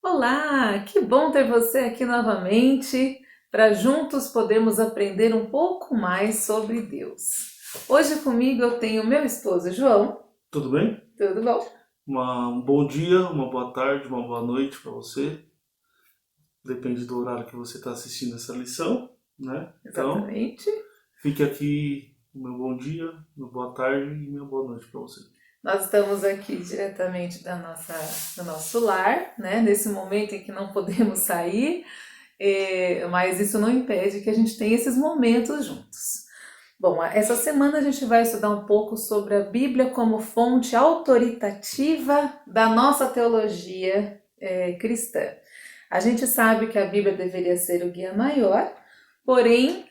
Olá, que bom ter você aqui novamente para juntos podermos aprender um pouco mais sobre Deus. Hoje comigo eu tenho meu esposo João. Tudo bem? Tudo bom? Um bom dia, uma boa tarde, uma boa noite para você. Depende do horário que você está assistindo essa lição, né? Então, Exatamente. fique aqui o meu bom dia, minha boa tarde e minha boa noite para você. Nós estamos aqui diretamente do nosso lar, né? Nesse momento em que não podemos sair, mas isso não impede que a gente tenha esses momentos juntos. Bom, essa semana a gente vai estudar um pouco sobre a Bíblia como fonte autoritativa da nossa teologia cristã. A gente sabe que a Bíblia deveria ser o guia maior, porém,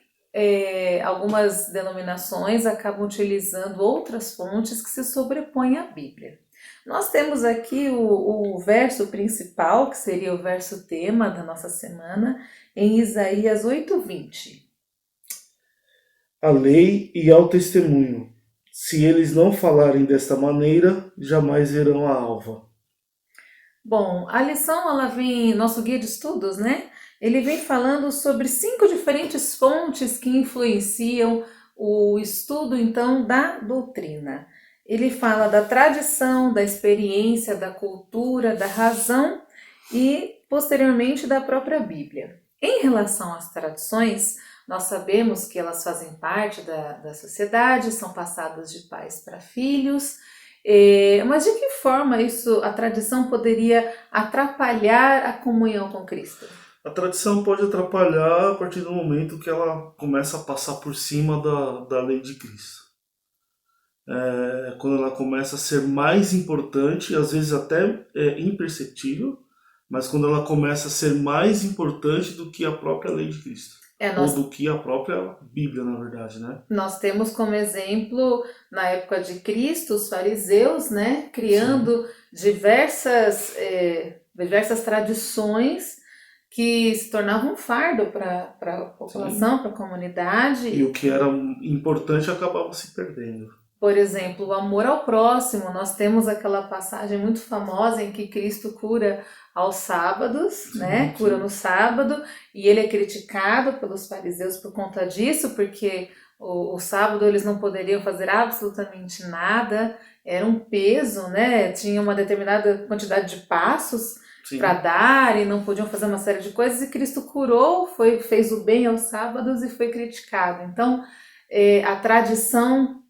algumas denominações acabam utilizando outras fontes que se sobrepõem à Bíblia. Nós temos aqui o verso principal, que seria o verso tema da nossa semana, em Isaías 8:20. A lei e ao testemunho. Se eles não falarem desta maneira, jamais verão a alva. Bom, a lição ela vem, nosso guia de estudos, né? Ele vem falando sobre 5 diferentes fontes que influenciam o estudo então da doutrina. Ele fala da tradição, da experiência, da cultura, da razão e posteriormente da própria Bíblia. Em relação às tradições, nós sabemos que elas fazem parte da sociedade, são passadas de pais para filhos, mas de que forma isso, a tradição poderia atrapalhar a comunhão com Cristo? A tradição pode atrapalhar a partir do momento que ela começa a passar por cima da lei de Cristo. Quando ela começa a ser mais importante, às vezes até imperceptível, mas quando ela começa a ser mais importante do que a própria lei de Cristo. É, Ou nós, do que a própria Bíblia, na verdade, né? nós temos como exemplo, na época de Cristo, os fariseus, né, Sim, criando diversas tradições que se tornavam um fardo para a sim. população, para a E comunidade. o que era importante acabava se perdendo. Por exemplo, o amor ao próximo. Nós temos aquela passagem muito famosa em que Cristo cura aos sábados, né? Sim, Cura no sim. sábado, e ele é criticado pelos fariseus por conta disso, porque o sábado eles não poderiam fazer absolutamente nada, era um peso, né? Tinha uma determinada quantidade de passos para Sim. dar e não podiam fazer uma série de coisas, e Cristo curou, fez o bem aos sábados e foi criticado. Então, a tradição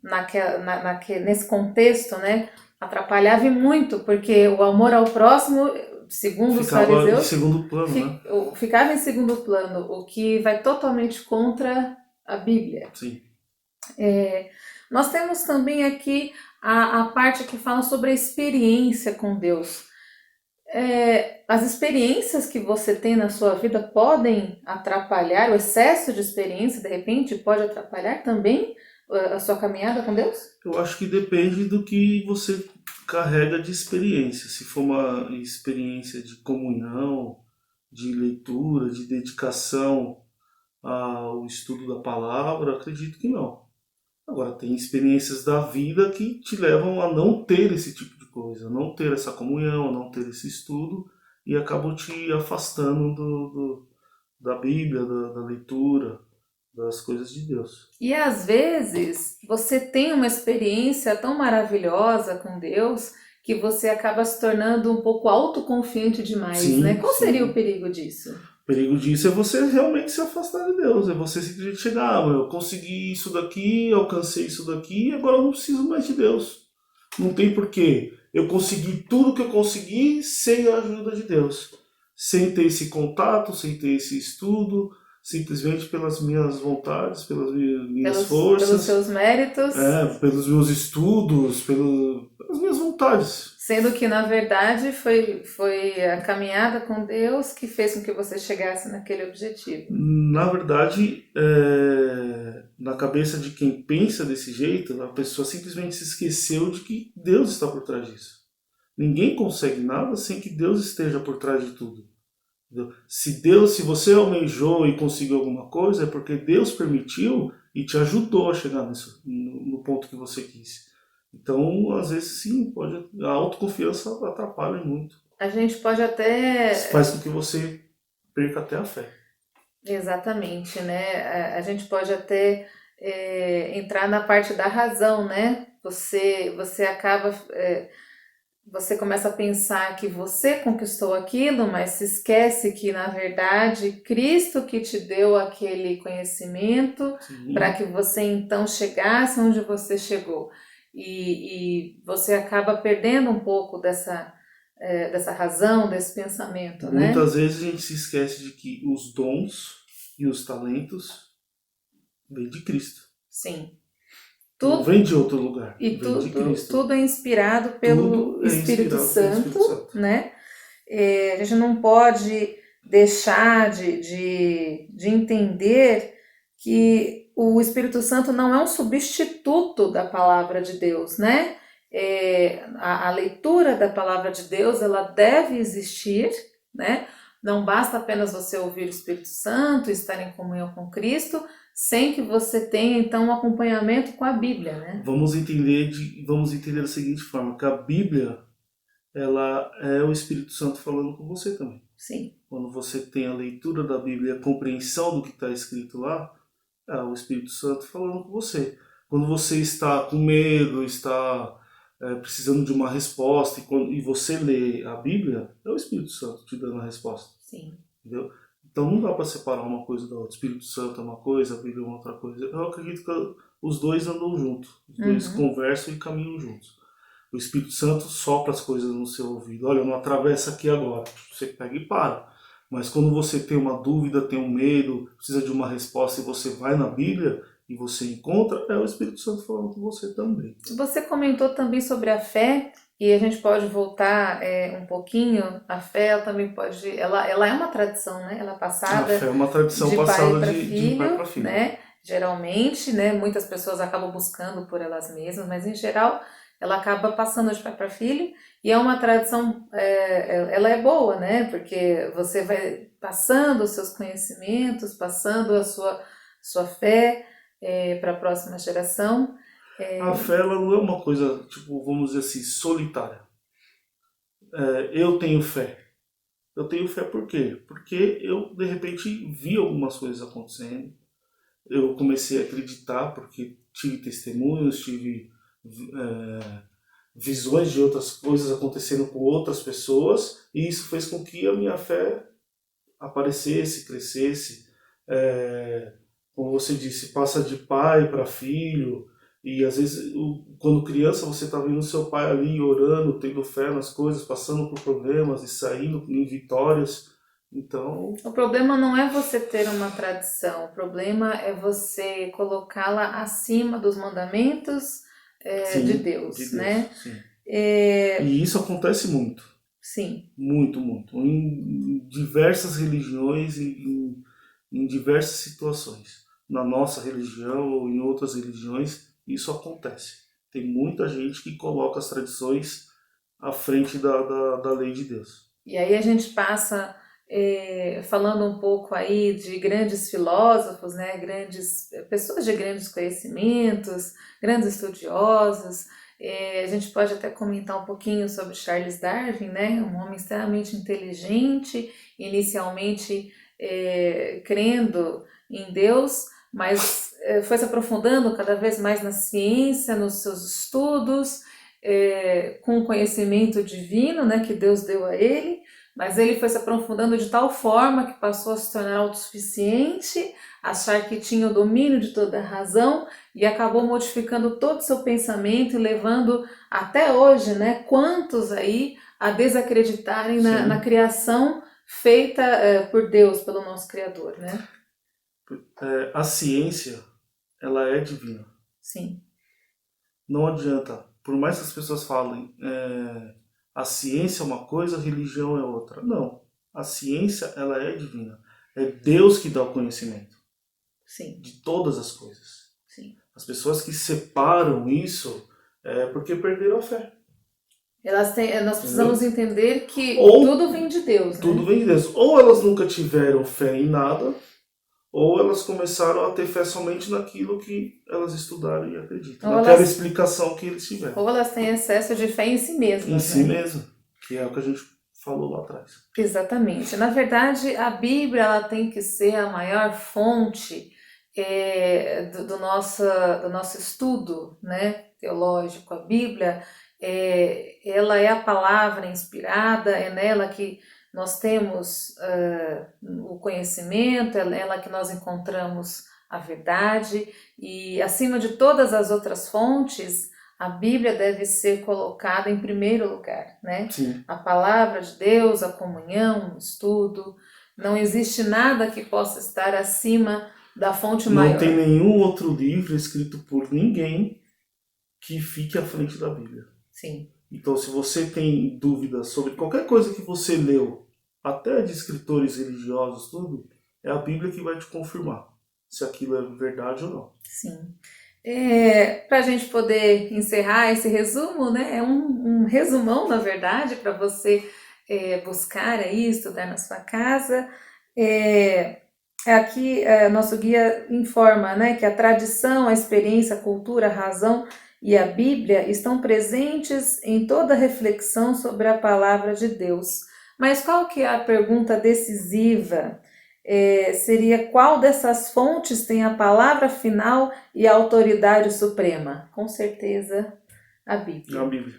nesse contexto, né, atrapalhava muito, porque o amor ao próximo, segundo os Ficava em fariseus, segundo plano, né? ficava em segundo plano, o que vai totalmente contra a Bíblia. Sim. Nós temos também aqui a parte que fala sobre a experiência com Deus. As experiências que você tem na sua vida podem atrapalhar, o excesso de experiência, de repente, pode atrapalhar também a sua caminhada com Deus? Eu acho que depende do que você carrega de experiência. Se for uma experiência de comunhão, de leitura, de dedicação ao estudo da palavra, acredito que não. Agora, tem experiências da vida que te levam a não ter esse tipo de coisa, a não ter essa comunhão, a não ter esse estudo e acabam te afastando da Bíblia, da leitura, das coisas de Deus. E às vezes você tem uma experiência tão maravilhosa com Deus que você acaba se tornando um pouco autoconfiante demais, né? Sim, Qual seria o sim. perigo disso? O perigo disso é você realmente se afastar de Deus, é você simplesmente chegar, eu consegui isso daqui, alcancei isso daqui, agora eu não preciso mais de Deus. Não tem porquê. Eu consegui tudo que eu consegui sem a ajuda de Deus. Sem ter esse contato, sem ter esse estudo, simplesmente pelas minhas vontades, pelas minhas Pelos forças, seus méritos, pelos meus estudos, pelas minhas vontades. sendo que na verdade foi a caminhada com Deus que fez com que você chegasse naquele objetivo. Na verdade, na cabeça de quem pensa desse jeito, a pessoa simplesmente se esqueceu de que Deus está por trás disso. Ninguém consegue nada sem que Deus esteja por trás de tudo. Entendeu? Se você almejou e conseguiu alguma coisa, é porque Deus permitiu e te ajudou a chegar nisso, no ponto que você quis. Então, às vezes sim, a autoconfiança atrapalha muito. A gente pode até. Isso faz com que você perca até a fé. Exatamente, né? A gente pode até entrar na parte da razão, né? Você acaba. Você começa a pensar que você conquistou aquilo, mas se esquece que, na verdade, Cristo que te deu aquele conhecimento para Sim. que você então chegasse onde você chegou. E você acaba perdendo um pouco dessa razão, desse pensamento, né? Muitas vezes a gente se esquece de que os dons e os talentos vêm de Cristo. Sim. Não Tudo, vem de outro lugar, e vem de tudo, Cristo. tudo é inspirado pelo Tudo é Espírito inspirado pelo Santo, Espírito Santo. né? A gente não pode deixar de entender que o Espírito Santo não é um substituto da palavra de Deus, né? A leitura da palavra de Deus, ela deve existir, né? Não basta apenas você ouvir o Espírito Santo, estar em comunhão com Cristo, sem que você tenha, então, um acompanhamento com a Bíblia, né? Vamos entender da seguinte forma, que a Bíblia, ela é o Espírito Santo falando com você também. Sim. Quando você tem a leitura da Bíblia, a compreensão do que está escrito lá, é o Espírito Santo falando com você. Quando você está com medo, está precisando de uma resposta, e você lê a Bíblia, é o Espírito Santo te dando a resposta. Sim. Entendeu? Então não dá para separar uma coisa da outra. O Espírito Santo é uma coisa, a Bíblia é uma outra coisa. Eu acredito que os dois andam juntos. Os dois conversam e caminham juntos. O Espírito Santo sopra as coisas no seu ouvido. Olha, não atravessa aqui agora. Você pega e para. Mas quando você tem uma dúvida, tem um medo, precisa de uma resposta e você vai na Bíblia e você encontra, é o Espírito Santo falando com você também. Você comentou também sobre a fé, e a gente pode voltar um pouquinho. A fé ela também pode. Ela é uma tradição, né? Ela é A passada fé é uma tradição de pai passada para de pai filho, para filho. né? Geralmente, né? Muitas pessoas acabam buscando por elas mesmas, mas em geral ela acaba passando de pai para filho, e é uma tradição, ela é boa, né? Porque você vai passando os seus conhecimentos, passando a sua fé para a próxima geração. A fé ela não é uma coisa, tipo, vamos dizer assim, solitária. Eu tenho fé. Eu tenho fé por quê? Porque eu, de repente, vi algumas coisas acontecendo. Eu comecei a acreditar porque tive testemunhos, tive visões de outras coisas acontecendo com outras pessoas, e isso fez com que a minha fé aparecesse, crescesse. Como você disse, passa de pai para filho, e às vezes, quando criança, você está vendo seu pai ali orando, tendo fé nas coisas, passando por problemas e saindo em vitórias. Então, O problema não é você ter uma tradição, o problema é você colocá-la acima dos mandamentos de sim, de Deus, Deus, né? sim. É, E isso acontece muito, sim. muito, muito, em diversas religiões e em diversas situações. Na nossa religião ou em outras religiões, isso acontece. Tem muita gente que coloca as tradições à frente da lei de Deus. E aí a gente passa falando um pouco aí de grandes filósofos, né? Grandes pessoas de grandes conhecimentos, grandes estudiosos. A gente pode até comentar um pouquinho sobre Charles Darwin, né? Um homem extremamente inteligente, inicialmente crendo em Deus, mas foi se aprofundando cada vez mais na ciência, nos seus estudos, com o conhecimento divino, né, que Deus deu a ele, mas ele foi se aprofundando de tal forma que passou a se tornar autossuficiente, achar que tinha o domínio de toda a razão, e acabou modificando todo o seu pensamento e levando até hoje, né, quantos aí a desacreditarem na criação feita por Deus, pelo nosso Criador, né? A ciência, ela é divina. Sim. Não adianta, por mais que as pessoas falem, a ciência é uma coisa, a religião é outra. Não, a ciência, ela é divina. É Deus que dá o conhecimento. Sim. De todas as coisas. Sim. As pessoas que separam isso é porque perderam a fé. Nós precisamos entender que Ou tudo vem de Deus, tudo né? vem de Deus. Ou elas nunca tiveram fé em nada, ou elas começaram a ter fé somente naquilo que elas estudaram e acreditam. Ou Naquela elas, explicação que eles tiveram. ou elas têm excesso de fé em si mesmas, Em si né? mesmo. Que é o que a gente falou lá atrás. Exatamente. Na verdade, a Bíblia ela tem que ser a maior fonte do nosso estudo, né, teológico. A Bíblia ela é a palavra inspirada, é nela que nós temos o conhecimento, é nela que nós encontramos a verdade e, acima de todas as outras fontes, a Bíblia deve ser colocada em primeiro lugar, né? Sim. A palavra de Deus, a comunhão, o estudo. Não existe nada que possa estar acima da fonte maior. Não tem nenhum outro livro escrito por ninguém que fique à frente da Bíblia. Sim. Então, se você tem dúvidas sobre qualquer coisa que você leu, até de escritores religiosos, tudo, é a Bíblia que vai te confirmar se aquilo é verdade ou não. Sim. Para a gente poder encerrar esse resumo, né? É um resumão, na verdade, para você buscar aí, estudar na sua casa. Aqui, nosso guia informa, né, que a tradição, a experiência, a cultura, a razão e a Bíblia estão presentes em toda reflexão sobre a palavra de Deus. Mas qual que é a pergunta decisiva? Seria qual dessas fontes tem a palavra final e a autoridade suprema? Com certeza, a Bíblia. A Bíblia.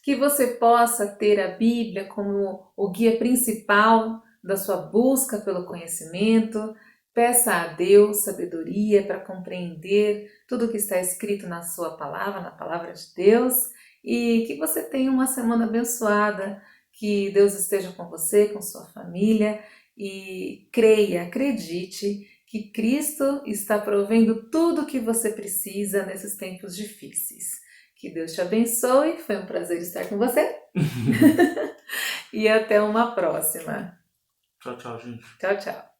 Que você possa ter a Bíblia como o guia principal da sua busca pelo conhecimento. Peça a Deus sabedoria para compreender tudo o que está escrito na sua palavra, na palavra de Deus, e que você tenha uma semana abençoada, que Deus esteja com você, com sua família, e creia, acredite que Cristo está provendo tudo o que você precisa nesses tempos difíceis. Que Deus te abençoe, foi um prazer estar com você. E até uma próxima. Tchau, tchau, gente. Tchau, tchau.